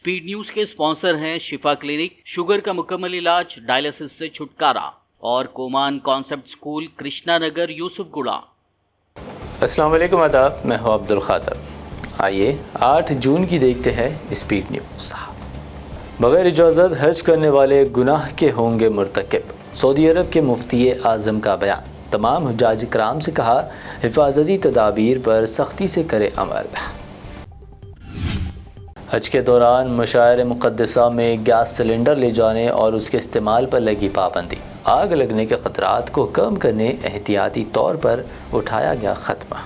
Speed news के sponsor हैं शिफा clinic, sugar का मुकम्मल इलाज, डायलिसिस से छुटकारा और कोमान कॉन्सेप्ट स्कूल, कृष्णा नगर, यूसुफगुड़ा। अस्सलाम वालेकुम, आदाब। मैं हूं अब्दुल खादर। आइए 8 जून की देखते हैं स्पीड न्यूज़। बग़ैर इजाज़त हज करने वाले गुनाह के होंगे मुर्तकिब, सऊदी अरब के मुफ्ती आज़म का बयान। तमाम हुज्जाज कराम से कहा, हिफाजती तदाबीर पर सख्ती से करे अमल। हज के दौरान मशायर मुक़द्दसा में गैस सिलेंडर ले जाने और उसके इस्तेमाल पर लगी पाबंदी। आग लगने के ख़तरात को कम करने एहतियाती तौर पर उठाया गया ख़त्मा।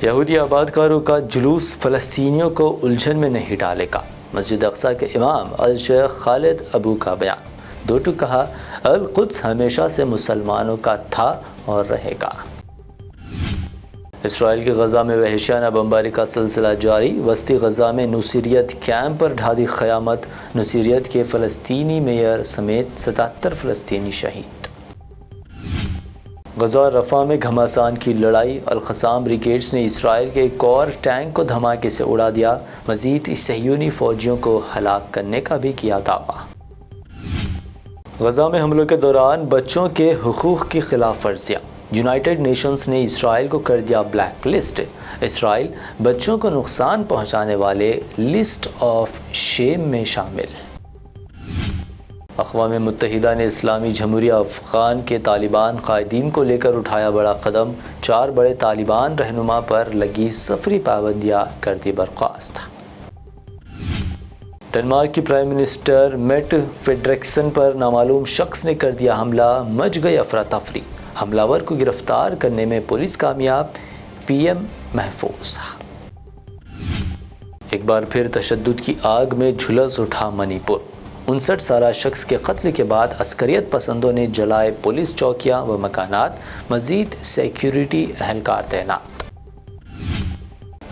यहूदी आबादकारों का जुलूस फ़लस्तीनियों को उलझन में नहीं डालेगा, मस्जिद अक्सा के इमाम अल शेख खालिद अबू का बयान। दो टूक कहा, अल कुद्स हमेशा से मुसलमानों का था और रहेगा। इसराइल के गज़ा में वहशियाना बमबारी का सिलसिला जारी। वस्ती गज़ा में नुसीरियत कैंप पर ढादी क़यामत, नुसीरियत के फ़लस्तीनी मेयर समेत 77 फ़लस्तीनी शहीद। गज़ा रफ़ा में घमासान की लड़ाई। अल-क़साम ब्रिगेड्स ने इसराइल के एक और टैंक को धमाके से उड़ा दिया। मज़ीद सहयूनी फ़ौजियों को हलाक करने का भी किया दावा। गज़ा में हमलों के दौरान बच्चों के हुकूक़ की खिलाफ वर्जियाँ। यूनाइटेड नेशंस ने इसराइल को कर दिया ब्लैक लिस्ट। इसराइल बच्चों को नुकसान पहुँचाने वाले लिस्ट ऑफ शेम में शामिल। अक़वाम मुत्तहिदा ने इस्लामी जमहूरिया अफ़गान के तालिबान कायदीन को लेकर उठाया बड़ा कदम। 4 बड़े तालिबान रहनुमा पर लगी सफरी पाबंदियाँ कर दी बर्खास्त। डेनमार्क की प्राइम मिनिस्टर मेट फ्रेडरिक्सन पर नामालूम शख्स ने कर दिया हमला, मच गई अफरा तफरी। हमलावर को गिरफ्तार करने में पुलिस कामयाब, पीएम महफूज। एक बार फिर तशद्दुद की आग में झुलस उठा मणिपुर। 59 साला शख्स के कत्ल के बाद अस्करियत पसंदों ने जलाए पुलिस चौकियां व मकानात, मजीद सिक्योरिटी एहलकार तैनात।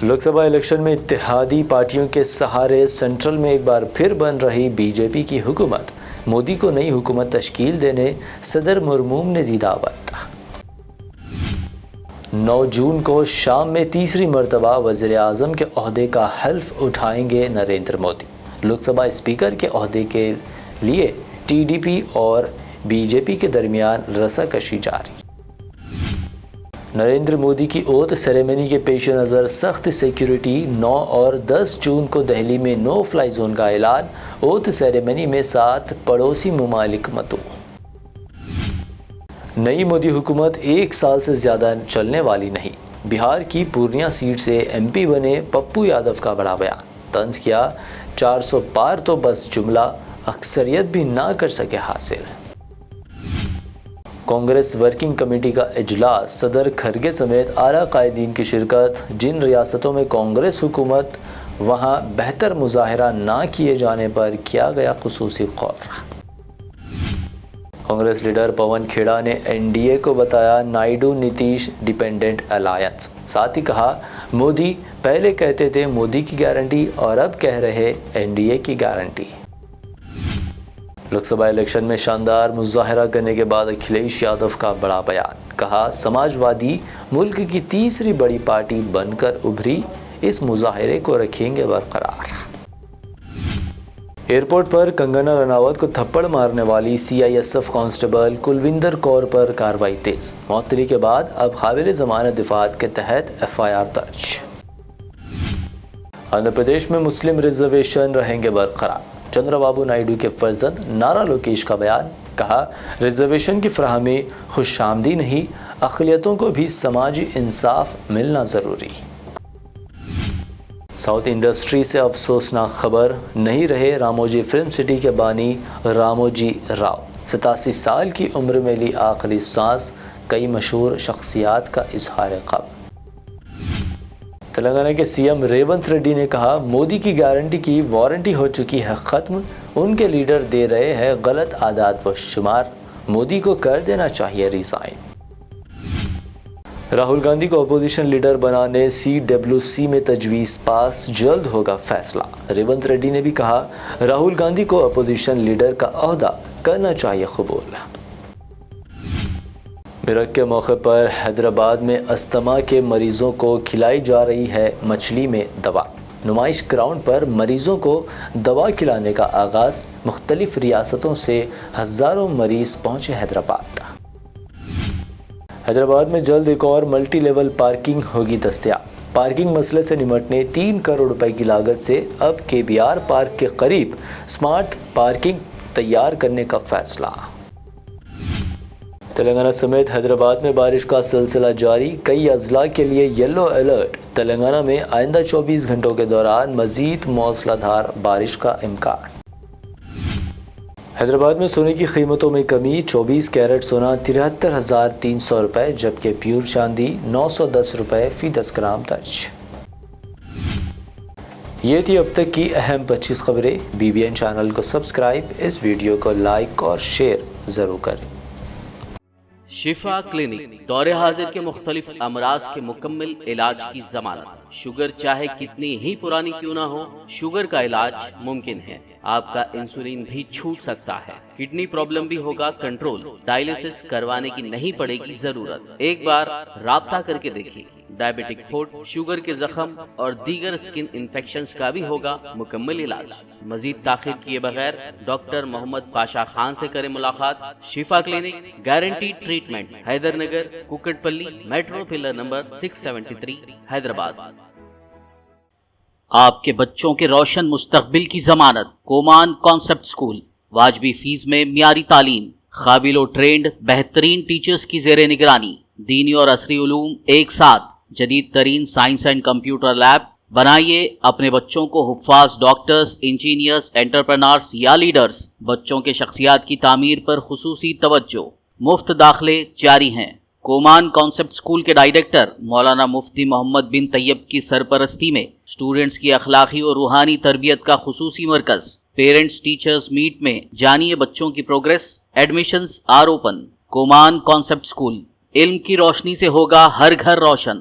लोकसभा इलेक्शन में इत्तेहादी पार्टियों के सहारे सेंट्रल में एक बार फिर बन रही बीजेपी की हुकूमत। मोदी को नई हुकूमत तश्कील देने सदर मुर्मू ने दी दावत। 9 जून को शाम में तीसरी मरतबा वज़ीर आज़म के ओहदे का हल्फ उठाएंगे नरेंद्र मोदी। लोकसभा स्पीकर के ओहदे के लिए टीडीपी और बीजेपी के दरमियान रस्साकशी जारी। नरेंद्र मोदी की ओथ सेरेमनी के पेश नज़र सख्त सिक्योरिटी। 9 और 10 जून को दिल्ली में नो फ्लाई जोन का ऐलान। ओथ सेरेमनी में 7 पड़ोसी ममालिक मतू। नई मोदी हुकूमत 1 साल से ज़्यादा चलने वाली नहीं। बिहार की पूर्णिया सीट से एमपी बने पप्पू यादव का बड़ा बयान। तंज किया, 400 पार तो बस जुमला, अक्सरियत भी ना कर सके हासिल। कांग्रेस वर्किंग कमेटी का इजलास, सदर खरगे समेत आला कायदीन की शिरकत। जिन रियासतों में कांग्रेस हुकूमत, वहां बेहतर मुजाहरा ना किए जाने पर किया गया खुसूसी गौर। कांग्रेस लीडर पवन खेड़ा ने एनडीए को बताया नायडू नीतीश डिपेंडेंट अलायंस। साथ ही कहा, मोदी पहले कहते थे मोदी की गारंटी और अब कह रहे एनडीए की गारंटी। लोकसभा इलेक्शन में शानदार मुजाहरा करने के बाद अखिलेश यादव का बड़ा बयान। कहा, समाजवादी मुल्क की तीसरी बड़ी पार्टी बनकर उभरी, इस मुजाहरे को रखेंगे बरकरार। एयरपोर्ट पर कंगना रनावत को थप्पड़ मारने वाली सीआईएसएफ कांस्टेबल कुलविंदर कौर पर कार्रवाई तेज। मौतली के बाद अब काबिल ज़मानत दिफात के तहत एफआईआर दर्ज। आंध्र प्रदेश में मुस्लिम रिजर्वेशन रहेंगे बरकरार। चंद्रबाबू नायडू के फर्जंद नारा लोकेश का बयान। कहा, रिजर्वेशन की फराहमी खुशामदी नहीं, अक़लियतों को भी समाजी इंसाफ मिलना ज़रूरी। साउथ इंडस्ट्री से अफसोसनाक खबर, नहीं रहे रामोजी फिल्म सिटी के बानी रामोजी राव। 87 साल की उम्र में ली आखिरी सांस। कई मशहूर शख्सियात का इजहार क़म। तेलंगाना के सीएम रेवंत रेड्डी ने कहा, मोदी की गारंटी की वारंटी हो चुकी है ख़त्म। उनके लीडर दे रहे हैं गलत आदात व शुमार, मोदी को कर देना चाहिए रिज़ाइन। राहुल गांधी को अपोजिशन लीडर बनाने CWC में तजवीज़ पास, जल्द होगा फैसला। रेवंत रेड्डी ने भी कहा, राहुल गांधी को अपोजिशन लीडर का ओहदा करना चाहिए कबूल। मिरक के मौके पर हैदराबाद में अस्थमा के मरीजों को खिलाई जा रही है मछली में दवा। نمائش گراؤنڈ پر مریضوں کو دوا کھلانے کا آغاز، مختلف ریاستوں سے ہزاروں مریض پہنچے حیدرآباد۔ حیدرآباد میں جلد ایک اور ملٹی لیول پارکنگ ہوگی دستیاب۔ پارکنگ مسئلے سے نمٹنے 3 کروڑ روپے کی لاگت سے اب KBR پارک کے قریب سمارٹ پارکنگ تیار کرنے کا فیصلہ۔ تلنگانہ سمیت حیدرآباد میں بارش کا سلسلہ جاری، کئی اضلاع کے لیے یلو الرٹ۔ تلنگانہ میں آئندہ 24 گھنٹوں کے دوران مزید موسلا دھار بارش کا امکان۔ حیدرآباد میں سونے کی قیمتوں میں کمی، 24 کیرٹ سونا 73,300 روپے جبکہ پیور چاندی 910 روپے فی 10 گرام درج۔ یہ تھی اب تک کی اہم 25 خبریں۔ BBN چینل کو سبسکرائب، اس ویڈیو کو لائک اور شیئر ضرور کریں۔ شفا کلینک دور حاضر کے مختلف امراض کے مکمل علاج کی ضمانت۔ شوگر چاہے کتنی ہی پرانی کیوں نہ ہو، شوگر کا علاج ممکن ہے۔ آپ کا انسولین بھی چھوٹ سکتا ہے، کڈنی پرابلم بھی ہوگا کنٹرول، ڈائلیسس کروانے کی نہیں پڑے گی ضرورت۔ ایک بار رابطہ کر کے دیکھیے۔ ڈائبیٹک فوٹ، شوگر کے زخم اور دیگر سکن انفیکشنز کا بھی ہوگا مکمل علاج۔ مزید تاخیر کیے بغیر ڈاکٹر محمد پاشا خان سے کریں ملاقات۔ Shifa clinic, guarantee treatment, Hyder Nagar, Kukatpally, metro pillar number 673، Hyderabad. آپ کے بچوں کے روشن مستقبل کی ضمانت۔ کومان کانسیپٹ اسکول، واجبی فیس میں معیاری تعلیم، قابل و ٹرینڈ بہترین ٹیچرز کی زیر نگرانی، دینی اور عصری علوم ایک ساتھ، جدید ترین سائنس اینڈ کمپیوٹر لیب۔ بنائیے اپنے بچوں کو حفاظ ڈاکٹرز، انجینئرز، انٹرپرینورز یا لیڈرز۔ بچوں کے شخصیات کی تعمیر پر خصوصی توجہ، مفت داخلے جاری ہیں۔ کومان کانسیپٹ اسکول کے ڈائریکٹر مولانا مفتی محمد بن طیب کی سرپرستی میں اسٹوڈنٹس کی اخلاقی اور روحانی تربیت کا خصوصی مرکز۔ پیرنٹس ٹیچرز میٹ میں جانیے بچوں کی پروگریس۔ Admissions are open. کومان کانسیپٹ اسکول، علم کی روشنی سے ہوگا ہر گھر روشن۔